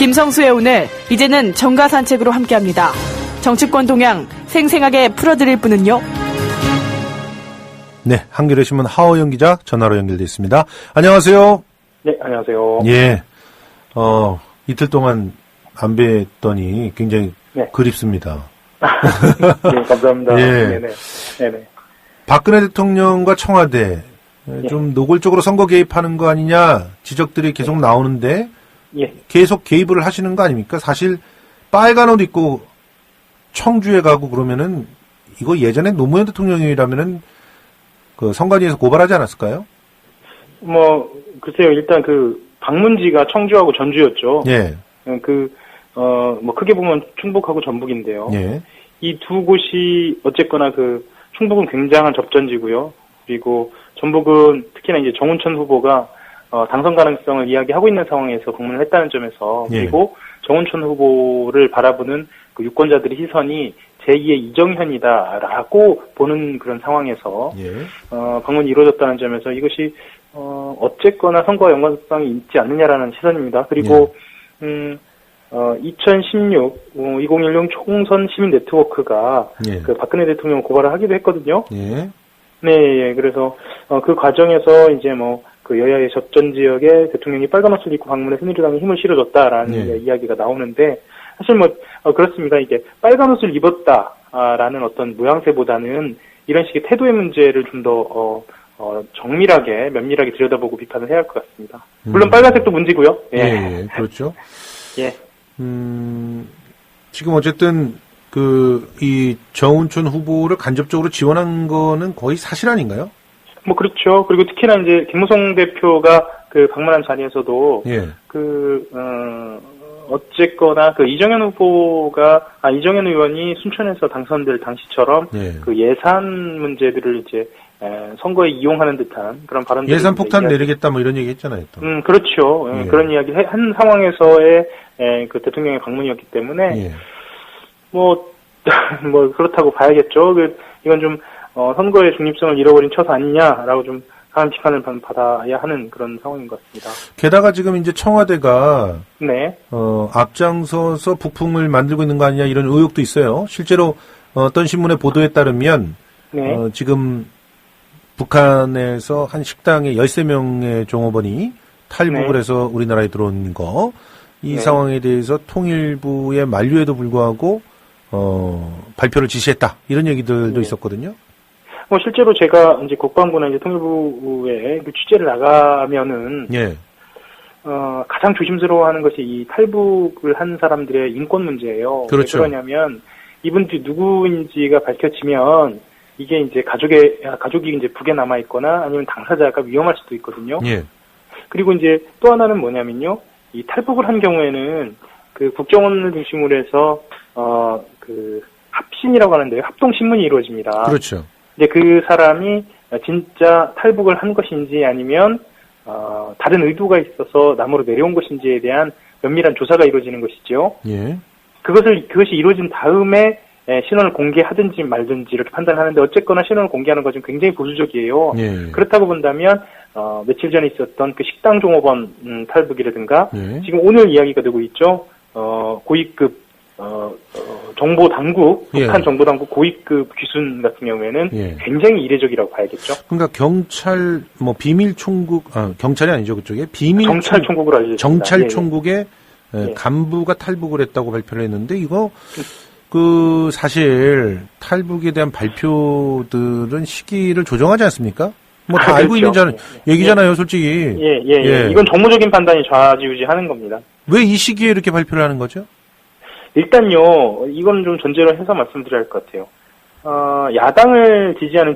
김성수의 오늘, 이제는 정가 산책으로 함께합니다. 정치권 동향 생생하게 풀어드릴 분은요. 네, 한겨레 신문 하호영 기자 전화로 연결돼 있습니다. 안녕하세요. 네, 안녕하세요. 예, 이틀 동안 안 뵀더니 굉장히 네. 그립습니다. 네, 감사합니다. 예. 네네. 박근혜 대통령과 청와대 좀 노골적으로 선거 개입하는 거 아니냐 지적들이 계속 나오는데 예. 계속 개입을 하시는 거 아닙니까? 사실 빨간 옷 입고 청주에 가고 그러면은 이거 예전에 노무현 대통령이라면은 그 선관위에서 고발하지 않았을까요? 글쎄요. 일단 그 방문지가 청주하고 전주였죠. 예. 크게 보면 충북하고 전북인데요. 예. 이 두 곳이 어쨌거나 충북은 굉장한 접전지고요. 그리고 전북은 특히나 이제 정운천 후보가 당선 가능성을 이야기하고 있는 상황에서 방문을 했다는 점에서 예. 그리고 정운천 후보를 바라보는 그 유권자들의 시선이 제2의 이정현이다라고 보는 그런 상황에서 예. 방문이 이루어졌다는 점에서 이것이 어쨌거나 선거와 연관성이 있지 않느냐라는 시선입니다. 그리고 2016 2016 총선 시민 네트워크가 예. 그 박근혜 대통령 고발을 하기도 했거든요. 예. 네, 그래서 그 과정에서 이제 그 여야의 접전 지역에 대통령이 빨간 옷을 입고 방문해 새누리당에 힘을 실어줬다라는 예. 이야기가 나오는데 사실 그렇습니다. 이게 빨간 옷을 입었다라는 어떤 모양새보다는 이런 식의 태도의 문제를 좀 더 정밀하게 면밀하게 들여다보고 비판을 해야 할 것 같습니다. 물론 빨간색도 문제고요. 예. 예. 그렇죠. 예. 지금 어쨌든 이 정운천 후보를 간접적으로 지원한 거는 거의 사실 아닌가요? 그렇죠. 그리고 특히나 이제 김무성 대표가 방문한 자리에서도 예. 어쨌거나 이정현 이정현 의원이 순천에서 당선될 당시처럼 예. 예산 문제들을 이제 선거에 이용하는 듯한 그런 발언들. 예산 폭탄 내리겠다 이런 얘기 했잖아요, 또. 그렇죠. 예. 그런 이야기 한 상황에서의 대통령의 방문이었기 때문에 예. 그렇다고 봐야겠죠. 이건 좀 선거의 중립성을 잃어버린 처사 아니냐라고 좀 강한 비판을 받아야 하는 그런 상황인 것 같습니다. 게다가 지금 이제 청와대가 네. 앞장서서 북풍을 만들고 있는 거 아니냐 이런 의혹도 있어요. 실제로 어떤 신문의 보도에 따르면 네. 지금 북한에서 한 식당에 13명의 종업원이 탈북을 네. 해서 우리나라에 들어온 거, 이 네. 상황에 대해서 통일부의 만류에도 불구하고 발표를 지시했다 이런 얘기들도 네. 있었거든요. 실제로 제가 이제 국방부나 이제 통일부에 취재를 나가면은 예. 가장 조심스러워하는 것이 이 탈북을 한 사람들의 인권 문제예요. 그렇죠. 왜 그러냐면 이분들이 누구인지가 밝혀지면 이게 이제 가족이 이제 북에 남아 있거나 아니면 당사자가 위험할 수도 있거든요. 예. 그리고 이제 또 하나는 뭐냐면요, 이 탈북을 한 경우에는 국정원을 중심으로 해서 합신이라고 하는데요, 합동 신문이 이루어집니다. 그렇죠. 이제 그 사람이 진짜 탈북을 한 것인지 아니면 다른 의도가 있어서 남으로 내려온 것인지에 대한 면밀한 조사가 이루어지는 것이죠. 예. 그것이 이루어진 다음에 신원을 공개하든지 말든지 이렇게 판단하는데 어쨌거나 신원을 공개하는 것은 굉장히 보수적이에요. 예. 그렇다고 본다면 며칠 전에 있었던 식당 종업원 탈북이라든가 예. 지금 오늘 이야기가 되고 있죠. 고위급 정보 당국, 북한 예. 정보 당국 고위급 귀순 같은 경우에는 예. 굉장히 이례적이라고 봐야겠죠. 그러니까 경찰 비밀 총국 경찰이 아니죠, 그쪽에 경찰 총국으로 알려져 있습니다. 정찰 예. 총국의 예. 간부가 탈북을 했다고 발표를 했는데 이거 사실 탈북에 대한 발표들은 시기를 조정하지 않습니까? 다 알고 있는 얘기잖아요, 솔직히. 예. 이건 정무적인 판단이 좌지우지하는 겁니다. 왜 이 시기에 이렇게 발표를 하는 거죠? 일단요, 이건 좀 전제로 해서 말씀드려야 할 것 같아요.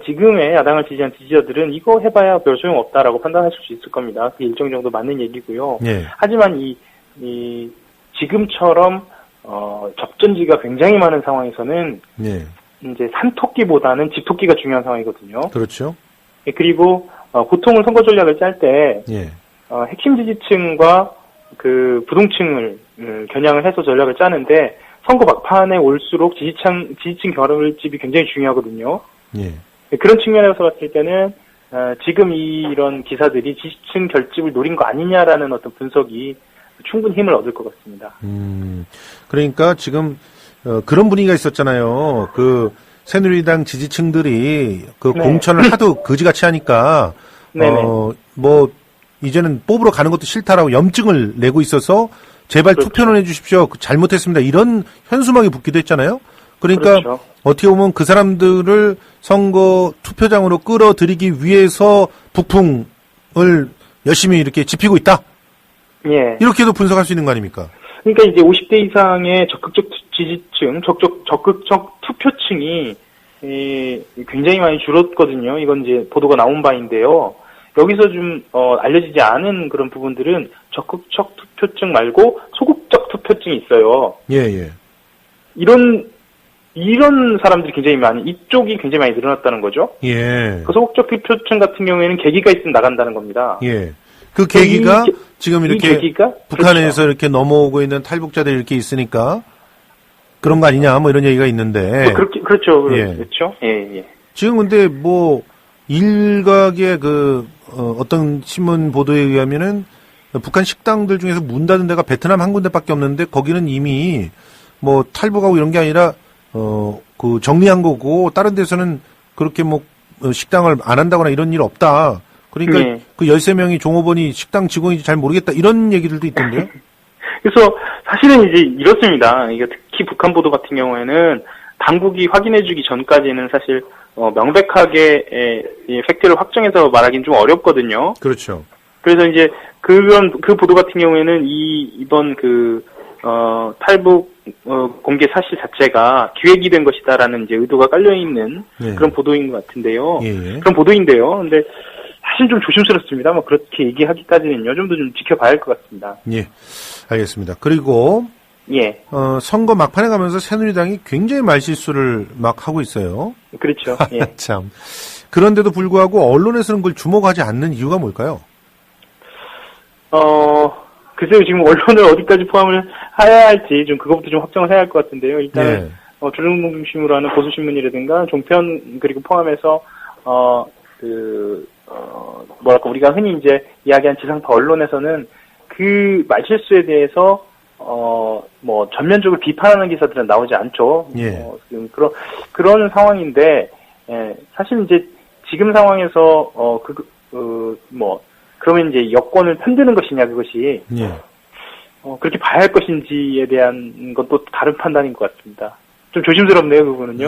지금의 야당을 지지하는 지지자들은 이거 해봐야 별 소용 없다라고 판단하실 수 있을 겁니다. 그게 일정 정도 맞는 얘기고요. 예. 하지만 지금처럼, 접전지가 굉장히 많은 상황에서는, 예. 이제 산토끼보다는 집토끼가 중요한 상황이거든요. 그렇죠. 예, 그리고, 보통은 선거 전략을 짤 때, 예. 핵심 지지층과 부동층을 겨냥을 해서 전략을 짜는데 선거 막판에 올수록 지지층 결집이 굉장히 중요하거든요. 예. 그런 측면에서 봤을 때는 지금 이런 기사들이 지지층 결집을 노린 거 아니냐라는 어떤 분석이 충분히 힘을 얻을 것 같습니다. 그러니까 지금 그런 분위기가 있었잖아요. 그 새누리당 지지층들이 그 네. 공천을 하도 거지같이 하니까 네네. 뭐 이제는 뽑으러 가는 것도 싫다라고 염증을 내고 있어서 제발 그렇죠. 투표는 해주십시오. 잘못했습니다. 이런 현수막이 붙기도 했잖아요. 그러니까 그렇죠. 어떻게 보면 그 사람들을 선거 투표장으로 끌어들이기 위해서 북풍을 열심히 이렇게 지피고 있다. 예. 이렇게도 분석할 수 있는 거 아닙니까? 그러니까 이제 50대 이상의 적극적 지지층, 적극적 투표층이 굉장히 많이 줄었거든요. 이건 이제 보도가 나온 바인데요. 여기서 좀 알려지지 않은 그런 부분들은 적극적 투표층 말고 소극적 투표층이 있어요. 예. 이런 사람들이 굉장히 이쪽이 굉장히 많이 늘어났다는 거죠. 예. 그 소극적 투표층 같은 경우에는 계기가 있으면 나간다는 겁니다. 예. 그 계기가 지금 이렇게 계기가? 북한에서 그렇죠. 이렇게 넘어오고 있는 탈북자들이 이렇게 있으니까 그런 거 아니냐 뭐 이런 얘기가 있는데. 그렇죠. 예. 그렇죠. 예. 지금 근데 뭐 일각의 어떤 신문 보도에 의하면은 북한 식당들 중에서 문 닫은 데가 베트남 한 군데밖에 없는데 거기는 이미 뭐 탈북하고 이런 게 아니라 그 정리한 거고 다른 데서는 그렇게 뭐 식당을 안 한다거나 이런 일 없다. 그러니까 네. 그 13명이 종업원이 식당 직원인지 잘 모르겠다. 이런 얘기들도 있던데요. 그래서 사실은 이제 이렇습니다. 이게 특히 북한 보도 같은 경우에는 당국이 확인해주기 전까지는 사실 명백하게 이 팩트를 확정해서 말하기는 좀 어렵거든요. 그렇죠. 그래서 이제 그 보도 같은 경우에는 이번 탈북 공개 사실 자체가 기획이 된 것이다라는 이제 의도가 깔려 있는 예. 그런 보도인 것 같은데요. 예. 그런 보도인데요. 근데 사실 좀 조심스럽습니다. 뭐 그렇게 얘기하기까지는요. 좀 더 좀 지켜봐야 할 것 같습니다. 예. 알겠습니다. 그리고 예. 선거 막판에 가면서 새누리당이 굉장히 말실수를 막 하고 있어요. 그렇죠. 예. 참. 그런데도 불구하고 언론에서는 그걸 주목하지 않는 이유가 뭘까요? 글쎄요, 지금 언론을 어디까지 포함을 해야 할지 좀 그것부터 좀 확정을 해야 할 것 같은데요. 일단은, 조중동 중심으로 하는 보수신문이라든가 종편, 그리고 포함해서, 우리가 흔히 이제 이야기한 지상파 언론에서는 그 말실수에 대해서, 전면적으로 비판하는 기사들은 나오지 않죠. 예. 지금 그런 상황인데, 사실 이제 지금 상황에서, 그러면 이제 여권을 편드는 것이냐, 그것이. 예. 그렇게 봐야 할 것인지에 대한 것도 다른 판단인 것 같습니다. 좀 조심스럽네요, 그거는요.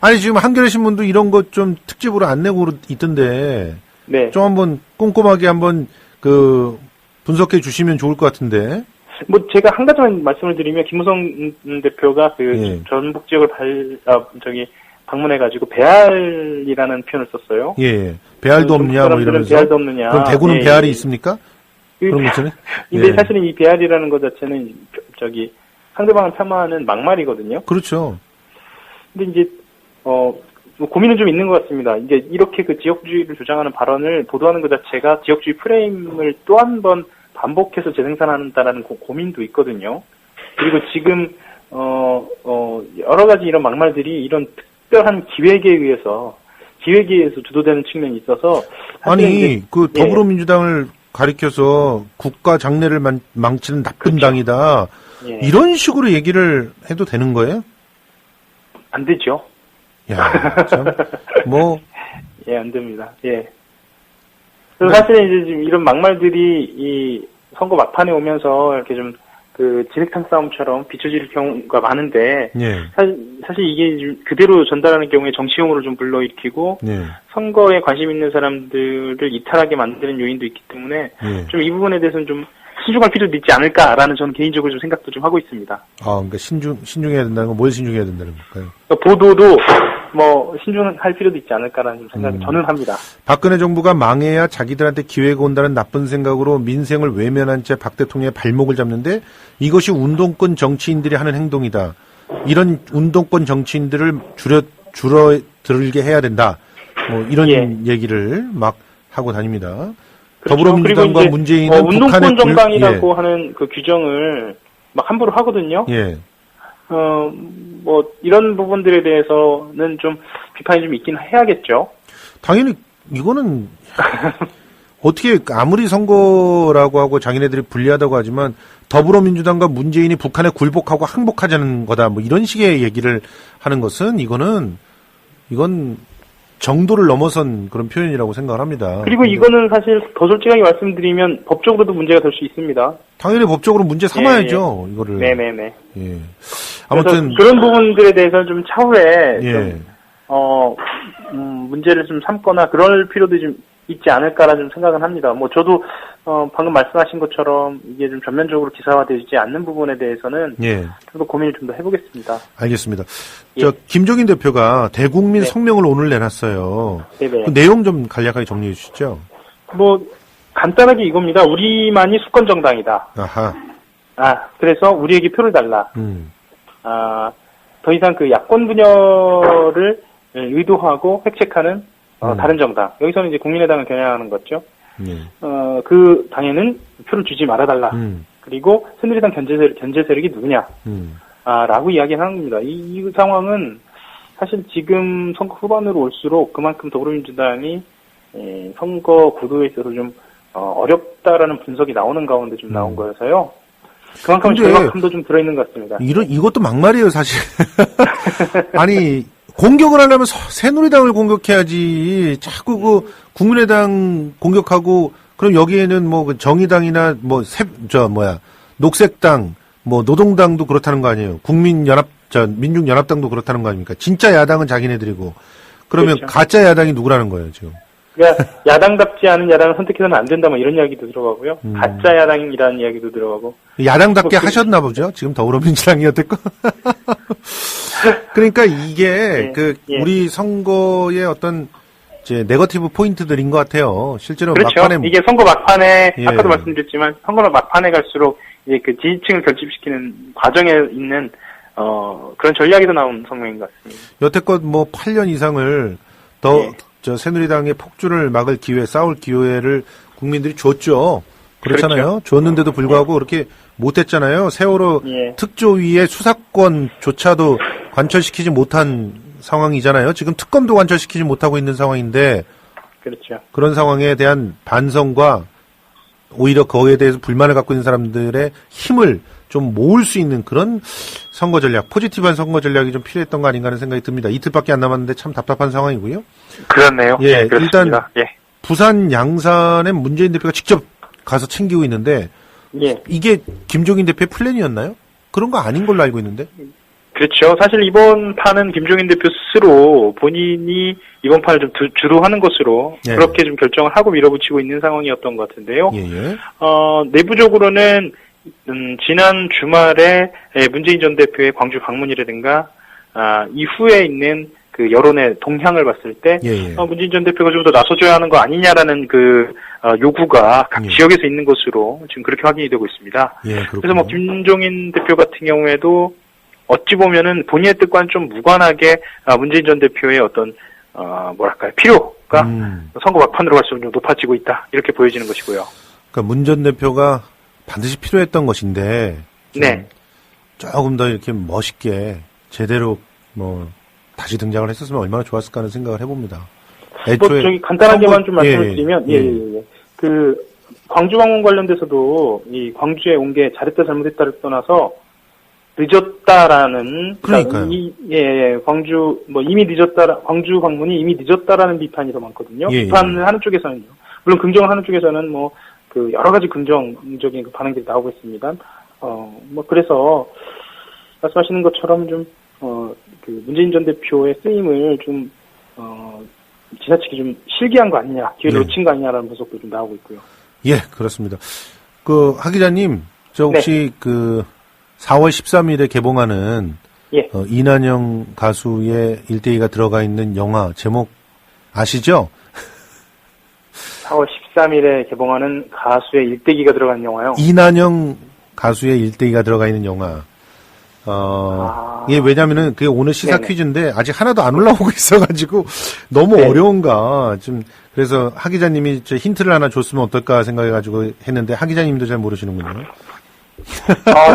아니, 지금 한겨레 신문도 이런 것 좀 특집으로 안 내고 있던데. 네. 좀 한번 꼼꼼하게 한번 분석해 주시면 좋을 것 같은데. 제가 한 가지만 말씀을 드리면, 김무성 대표가 전북 지역을 방문해가지고 배알이라는 표현을 썼어요. 예. 배알도 없냐, 뭐 이러면서. 배알도 없느냐. 그럼 대구는 배알이 있습니까? 그런 거 있잖아요. 근데 사실은 이 배알이라는 것 자체는 상대방을 폄하하는 막말이거든요. 그렇죠. 근데 이제 고민은 좀 있는 것 같습니다. 이제 이렇게 그 지역주의를 주장하는 발언을 보도하는 것 자체가 지역주의 프레임을 또 한 번 반복해서 재생산한다라는 고민도 있거든요. 그리고 지금 여러 가지 이런 막말들이 이런 특별한 기획에 의해서 주도되는 측면이 있어서 아니 그 더불어민주당을 가리켜서 국가 장래를 망치는 나쁜 그렇죠. 당이다. 예. 이런 식으로 얘기를 해도 되는 거예요? 안 되죠. 야, 참, 예, 안 됩니다. 예. 그래서 사실은 이제 지금 이런 막말들이 이 선거 막판에 오면서 이렇게 좀 진흙탕 싸움처럼 비춰질 경우가 많은데, 예. 사실 이게 좀 그대로 전달하는 경우에 정치 혐오를 좀 불러일으키고, 예. 선거에 관심 있는 사람들을 이탈하게 만드는 요인도 있기 때문에, 예. 좀 이 부분에 대해서는 좀 신중할 필요도 있지 않을까라는 저는 개인적으로 좀 생각도 좀 하고 있습니다. 그러니까 신중해야 된다는 건 뭘 신중해야 된다는 걸까요? 보도도 신중할 필요도 있지 않을까라는 좀 생각을 저는 합니다. 박근혜 정부가 망해야 자기들한테 기회가 온다는 나쁜 생각으로 민생을 외면한 채 박 대통령의 발목을 잡는데 이것이 운동권 정치인들이 하는 행동이다. 이런 운동권 정치인들을 줄어들게 해야 된다. 이런 얘기를 막 하고 다닙니다. 그렇죠. 더불어민주당과 문재인은 운동권 정당이라고 하는 그 규정을 막 함부로 하거든요. 예. 이런 부분들에 대해서는 좀 비판이 좀 있긴 해야겠죠. 당연히 이거는 어떻게 아무리 선거라고 하고 자기네들이 불리하다고 하지만 더불어민주당과 문재인이 북한에 굴복하고 항복하자는 거다. 뭐 이런 식의 얘기를 하는 것은 이건 정도를 넘어선 그런 표현이라고 생각을 합니다. 그리고 이거는 사실 더 솔직하게 말씀드리면 법적으로도 문제가 될 수 있습니다. 당연히 법적으로 문제 삼아야죠. 이거를. 네네네. 예. 아무튼 그런 부분들에 대해서 좀 차후에 예. 문제를 좀 삼거나 그럴 필요도 좀 있지 않을까라 좀 생각은 합니다. 뭐 저도 방금 말씀하신 것처럼 이게 좀 전면적으로 기사화되지 않는 부분에 대해서는 예. 저도 고민을 좀 더 해보겠습니다. 알겠습니다. 예. 저 김종인 대표가 대국민 네. 성명을 오늘 내놨어요. 네네. 그 내용 좀 간략하게 정리해 주시죠. 뭐 간단하게 이겁니다. 우리만이 수권 정당이다. 아하. 그래서 우리에게 표를 달라. 더 이상 그 야권 분열을 의도하고 획책하는 다른 정당. 여기서는 이제 국민의당을 겨냥하는 거죠. 예. 그 당에는 표를 주지 말아달라. 그리고 새누리당 견제 세력이 누구냐. 라고 이야기하는 겁니다. 이 상황은 사실 지금 선거 후반으로 올수록 그만큼 더불어민주당이 선거 구도에 있어서 좀 어렵다라는 분석이 나오는 가운데 좀 나온 거여서요. 그만큼 근데 절박함도 좀 들어있는 것 같습니다. 이것도 막말이에요, 사실. 아니, 공격을 하려면 새누리당을 공격해야지. 자꾸 국민의당 공격하고, 그럼 여기에는 뭐 정의당이나 녹색당, 뭐 노동당도 그렇다는 거 아니에요. 민중연합당도 그렇다는 거 아닙니까? 진짜 야당은 자기네들이고. 그러면 그렇죠. 가짜 야당이 누구라는 거예요, 지금? 그러니까 야당답지 않은 야당을 선택해서는 안 된다, 뭐 이런 이야기도 들어가고요. 가짜 야당이라는 이야기도 들어가고. 야당답게 하셨나 보죠? 지금 더불어민주당이었을까? 그러니까 이게 우리 선거의 어떤 이제 네거티브 포인트들인 것 같아요. 실제로 그렇죠. 막판에 이게 선거 막판에 예. 아까도 말씀드렸지만 선거 막판에 갈수록 이제 그 지지층을 결집시키는 과정에 있는 그런 전략에서 나온 성명인 것 같습니다. 여태껏 뭐 8년 이상을 새누리당의 폭주를 막을 싸울 기회를 국민들이 줬죠. 그렇잖아요. 그렇죠. 줬는데도 불구하고 그렇게 못했잖아요. 세월호 예. 특조위의 수사권조차도 관철시키지 못한 상황이잖아요. 지금 특검도 관철시키지 못하고 있는 상황인데 그렇죠. 그런 상황에 대한 반성과 오히려 거기에 대해서 불만을 갖고 있는 사람들의 힘을 좀 모을 수 있는 그런 선거 전략, 포지티브한 선거 전략이 좀 필요했던 거 아닌가 하는 생각이 듭니다. 이틀밖에 안 남았는데 참 답답한 상황이고요. 그렇네요. 예, 그렇습니다. 일단 부산 양산에 문재인 대표가 직접 가서 챙기고 있는데 이게 김종인 대표의 플랜이었나요? 그런 거 아닌 걸로 알고 있는데. 그렇죠. 사실 이번 판은 김종인 대표 스스로 본인이 이번 판을 좀 주도하는 것으로 그렇게 좀 결정을 하고 밀어붙이고 있는 상황이었던 것 같은데요. 내부적으로는 지난 주말에 문재인 전 대표의 광주 방문이라든가 이후에 있는 그 여론의 동향을 봤을 때 문재인 전 대표가 좀 더 나서줘야 하는 거 아니냐라는 그 요구가 각 지역에서 있는 것으로 지금 그렇게 확인이 되고 있습니다. 그래서 뭐 김종인 대표 같은 경우에도 어찌 보면은 본인의 뜻과는 좀 무관하게 문재인 전 대표의 어떤 필요가 선거 막판으로 갈수록 좀 높아지고 있다, 이렇게 보여지는 것이고요. 그러니까 문 전 대표가 반드시 필요했던 것인데 조금 더 이렇게 멋있게 제대로 다시 등장을 했었으면 얼마나 좋았을까 하는 생각을 해봅니다. 저기 간단하게만 좀 말씀을 드리면 그 광주 방문 관련돼서도 이 광주에 온 게 잘했다 잘못했다를 떠나서 늦었다라는 그러니까요. 광주 광주 방문이 이미 늦었다라는 비판이 더 많거든요. 비판을 하는 쪽에서는요. 물론 긍정을 하는 쪽에서는 그 여러 가지 긍정적인 그 반응들이 나오고 있습니다. 그래서 말씀하시는 것처럼 좀 그 문재인 전 대표의 쓰임을 좀 지나치게 좀 실기한 거 아니냐, 기회를 놓친 거 아니냐라는 분석도 좀 나오고 있고요. 예, 그렇습니다. 하 기자님, 혹시 4월 13일에 개봉하는 이난영 가수의 일대기가 들어가 있는 영화 제목 아시죠? 4월 13일에 개봉하는 가수의 일대기가 들어간 영화요? 이난영 가수의 일대기가 들어가 있는 영화. 왜냐면은 그게 오늘 시사 퀴즈인데 아직 하나도 안 올라오고 있어가지고 너무 어려운가. 그래서 하 기자님이 힌트를 하나 줬으면 어떨까 생각해가지고 했는데 하 기자님도 잘 모르시는군요.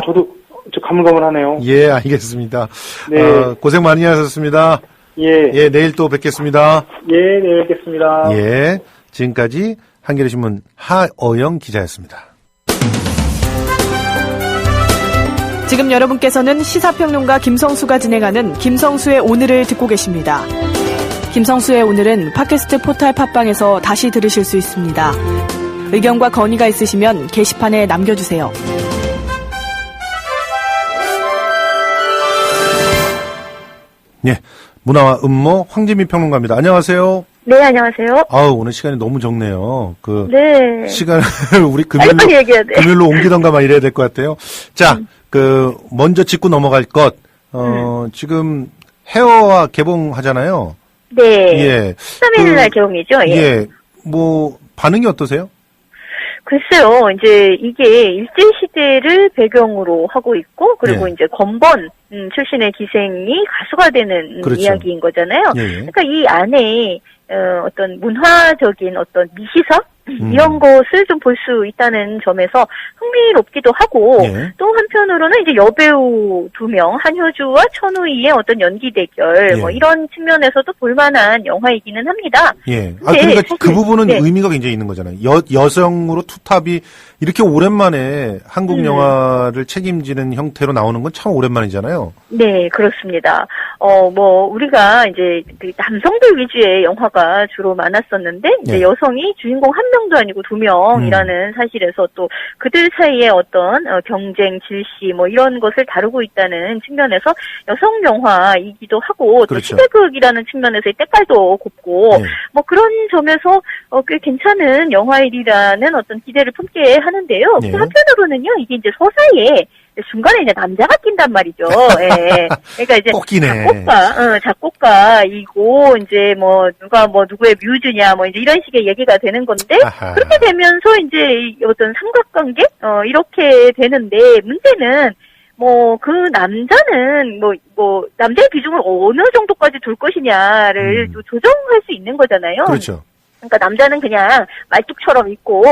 저도 가물가물하네요. 예, 알겠습니다. 네. 고생 많이 하셨습니다. 예, 내일 또 뵙겠습니다. 내일 뵙겠습니다. 예. 지금까지 한겨레신문 하어영 기자였습니다. 지금 여러분께서는 시사평론가 김성수가 진행하는 김성수의 오늘을 듣고 계십니다. 김성수의 오늘은 팟캐스트 포탈 팟빵에서 다시 들으실 수 있습니다. 의견과 건의가 있으시면 게시판에 남겨주세요. 예, 문화와 음모 황진미 평론가입니다. 안녕하세요. 네, 안녕하세요. 아우, 오늘 시간이 너무 적네요. 네. 시간을 우리 빨리 얘기해야 돼. 금요일로 옮기던가 막 이래야 될 것 같아요. 자, 먼저 짚고 넘어갈 것, 지금 헤어와 개봉하잖아요. 네. 예. 13일 날 개봉이죠? 예. 예. 반응이 어떠세요? 글쎄요, 이제 이게 일제시대를 배경으로 하고 있고, 그리고 예. 이제 건번 출신의 기생이 가수가 되는 그렇죠. 이야기인 거잖아요. 예. 그러니까 이 안에 어떤 문화적인 어떤 미시사? 이런 것을 좀 볼 수 있다는 점에서 흥미롭기도 하고, 예. 또 한편으로는 이제 여배우 2명, 한효주와 천우희의 어떤 연기 대결, 예. 뭐 이런 측면에서도 볼만한 영화이기는 합니다. 예. 근데 그러니까 사실, 그 부분은 네. 의미가 굉장히 있는 거잖아요. 여성으로 투탑이 이렇게 오랜만에 한국 영화를 책임지는 형태로 나오는 건 참 오랜만이잖아요. 네, 그렇습니다. 우리가 이제 그 남성들 위주의 영화가 주로 많았었는데, 이제 네. 여성이 주인공 한 명도 아니고 2명이라는 사실에서 또 그들 사이의 어떤 경쟁, 질시, 뭐 이런 것을 다루고 있다는 측면에서 여성 영화이기도 하고, 또 그렇죠. 시대극이라는 측면에서의 때깔도 곱고, 네. 뭐 그런 점에서 꽤 괜찮은 영화일이라는 어떤 기대를 품게 하는데요. 네. 또 한편으로는요, 이게 이제 서사에 중간에 이제 남자가 낀단 말이죠. 예. 그러니까 이제 꼭 끼네. 작곡가이고 이제 누가 누구의 뮤즈냐 이제 이런 식의 얘기가 되는 건데 아하. 그렇게 되면서 이제 어떤 삼각관계 이렇게 되는데 문제는 그 남자는 남자의 비중을 어느 정도까지 둘 것이냐를 또 조정할 수 있는 거잖아요. 그렇죠. 그러니까 남자는 그냥 말뚝처럼 있고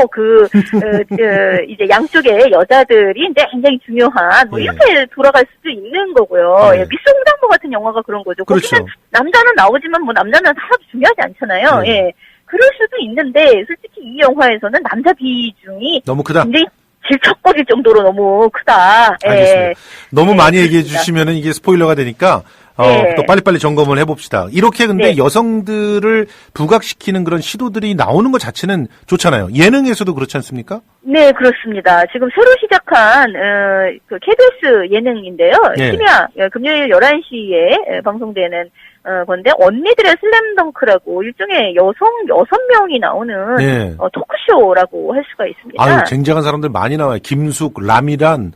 이제 양쪽에 여자들이 이제 굉장히 중요한 예. 이렇게 돌아갈 수도 있는 거고요. 예. 예, 미스 홍당무 같은 영화가 그런 거죠. 그렇죠. 거기는 남자는 나오지만 남자는 하나도 중요하지 않잖아요. 예. 예. 그럴 수도 있는데 솔직히 이 영화에서는 남자 비중이 너무 크다. 굉장히 질척거릴 정도로 너무 크다. 예. 알겠습니다. 너무 네, 많이 얘기해 그렇습니다. 주시면은 이게 스포일러가 되니까 네. 또 빨리빨리 점검을 해봅시다. 이렇게 근데 네. 여성들을 부각시키는 그런 시도들이 나오는 것 자체는 좋잖아요. 예능에서도 그렇지 않습니까? 네, 그렇습니다. 지금 새로 시작한 그 KBS 예능인데요. 예. 심야 금요일 11시에 방송되는 건데 언니들의 슬램덩크라고 일종의 여성 6명이 나오는 예. 토크쇼라고 할 수가 있습니다. 아유, 쟁쟁한 사람들 많이 나와요. 김숙, 라미란,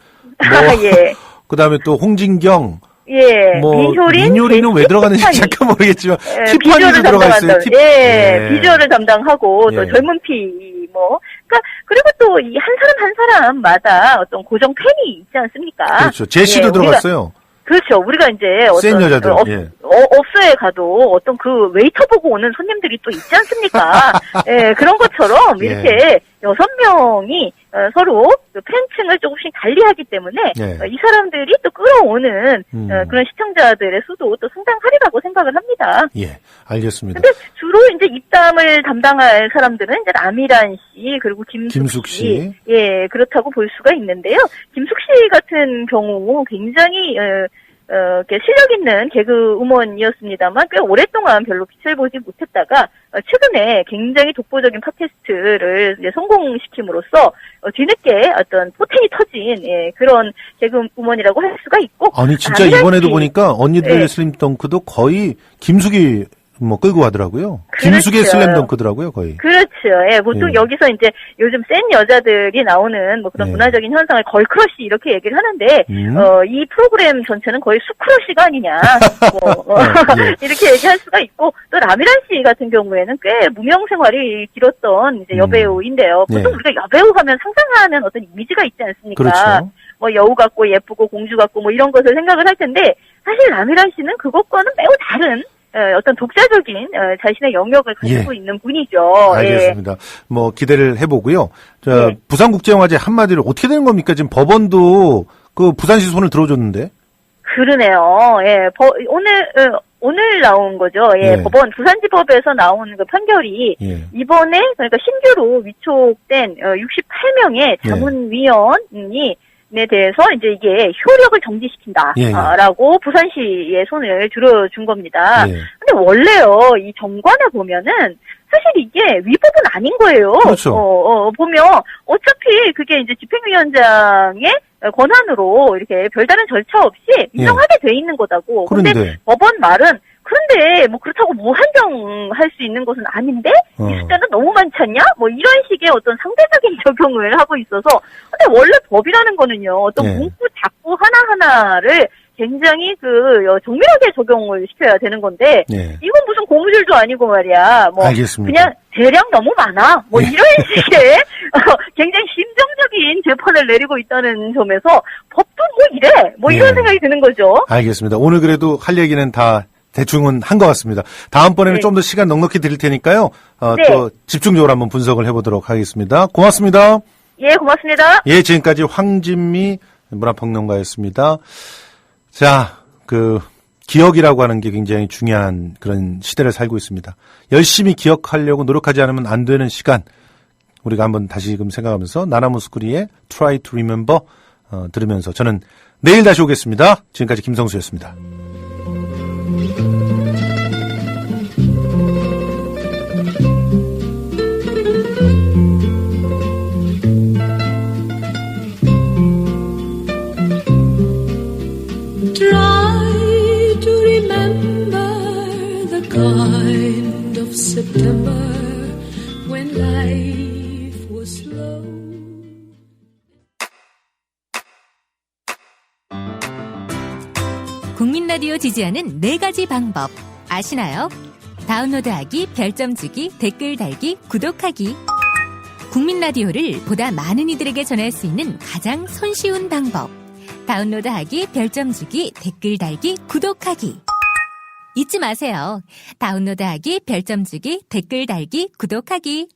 예. 그다음에 또 홍진경, 예. 민효리는 왜 들어가는지 티파니. 잠깐 모르겠지만 티파니도 비주얼을 들어가 있어요. 담당한다. 예. 비주얼을 담당하고 또 예. 젊은 피 그러니까 그리고 또 이 한 사람 한 사람마다 어떤 고정 팬이 있지 않습니까? 그렇죠. 제시도 예, 들어갔어요. 그렇죠. 우리가 이제 센 어떤 여자들, 그 예. 업소에 가도 어떤 그 웨이터 보고 오는 손님들이 또 있지 않습니까? 예, 그런 것처럼 예. 이렇게 6명이 서로 그 팬층을 조금씩 달리하기 때문에 예. 이 사람들이 또 끌어오는 그런 시청자들의 수도 또 상당하리라고 생각을 합니다. 예, 알겠습니다. 근데 주로 이제 입담을 담당할 사람들은 이제 라미란 씨 그리고 김숙 씨. 예, 그렇다고 볼 수가 있는데요. 김숙 씨 같은 경우 굉장히 이렇게 실력 있는 개그 우먼이었습니다만 꽤 오랫동안 별로 빛을 보지 못했다가 최근에 굉장히 독보적인 팟캐스트를 이제 성공시킴으로써 뒤늦게 어떤 포텐이 터진 그런 개그 우먼이라고 할 수가 있고 아니 진짜 라미란 이번에도 씨. 보니까 언니들의 네. 슬램덩크도 거의 김숙이 끌고 가더라고요. 그렇죠. 김숙의 슬램덩크더라고요, 거의. 그렇죠. 예, 보통 예. 여기서 이제 요즘 센 여자들이 나오는 그런 예. 문화적인 현상을 걸크러쉬 이렇게 얘기를 하는데, 이 프로그램 전체는 거의 수크러쉬가 아니냐, 예. 이렇게 얘기할 수가 있고, 또 라미란 씨 같은 경우에는 꽤 무명 생활이 길었던 이제 여배우인데요. 보통 예. 우리가 여배우 하면 상상하는 어떤 이미지가 있지 않습니까? 그렇죠. 여우 같고 예쁘고 공주 같고 이런 것을 생각을 할 텐데, 사실 라미란 씨는 그것과는 매우 다른 어떤 독자적인 자신의 영역을 가지고 예. 있는 분이죠. 알겠습니다. 기대를 해보고요. 자, 네. 부산국제영화제 한마디로 어떻게 되는 겁니까? 지금 법원도 그 부산시 손을 들어줬는데. 그러네요. 예, 오늘 나온 거죠. 예, 네. 법원 부산지법에서 나온 그 판결이 예. 이번에 그러니까 신규로 위촉된 68명의 자문위원이 에 대해서 이제 이게 효력을 정지시킨다라고 부산시의 손을 들어준 겁니다. 예. 근데 원래요 이 정관을 보면은 사실 이게 위법은 아닌 거예요. 그렇죠. 보면 어차피 그게 이제 집행위원장의 권한으로 이렇게 별다른 절차 없이 인정하게 돼 있는 거다고. 근데 법원 말은 그런데 뭐 그렇다고 무한정할 수 있는 것은 아닌데 이 숫자는 너무 많지 않냐? 뭐 이런 식의 어떤 상대적인 적용을 하고 있어서 근데 원래 법이라는 거는요 어떤 문구 작구 하나하나를 굉장히 정밀하게 적용을 시켜야 되는 건데 이건 무슨 고무줄도 아니고 말이야. 뭐 알겠습니다. 그냥 대량 너무 많아. 뭐 이런 식의 굉장히 심정적인 재판을 내리고 있다는 점에서 법도 뭐 이래. 뭐 이런 생각이 드는 거죠. 알겠습니다. 오늘 그래도 할 얘기는 다 대충은 한 것 같습니다. 다음번에는 좀 더 시간 넉넉히 드릴 테니까요. 또 집중적으로 한번 분석을 해보도록 하겠습니다. 고맙습니다. 예, 고맙습니다. 예, 지금까지 황진미 문화평론가였습니다. 자, 기억이라고 하는 게 굉장히 중요한 그런 시대를 살고 있습니다. 열심히 기억하려고 노력하지 않으면 안 되는 시간. 우리가 한번 다시금 생각하면서 나나무스쿠리의 Try to Remember 들으면서 저는 내일 다시 오겠습니다. 지금까지 김성수였습니다. Try to remember the kind of September when life was slow. 국민 라디오 지지하는 4가지 방법 아시나요? 다운로드하기, 별점 주기, 댓글 달기, 구독하기. 국민 라디오를 보다 많은 이들에게 전할 수 있는 가장 손쉬운 방법. 다운로드하기, 별점 주기, 댓글 달기, 구독하기. 잊지 마세요. 다운로드하기, 별점 주기, 댓글 달기, 구독하기.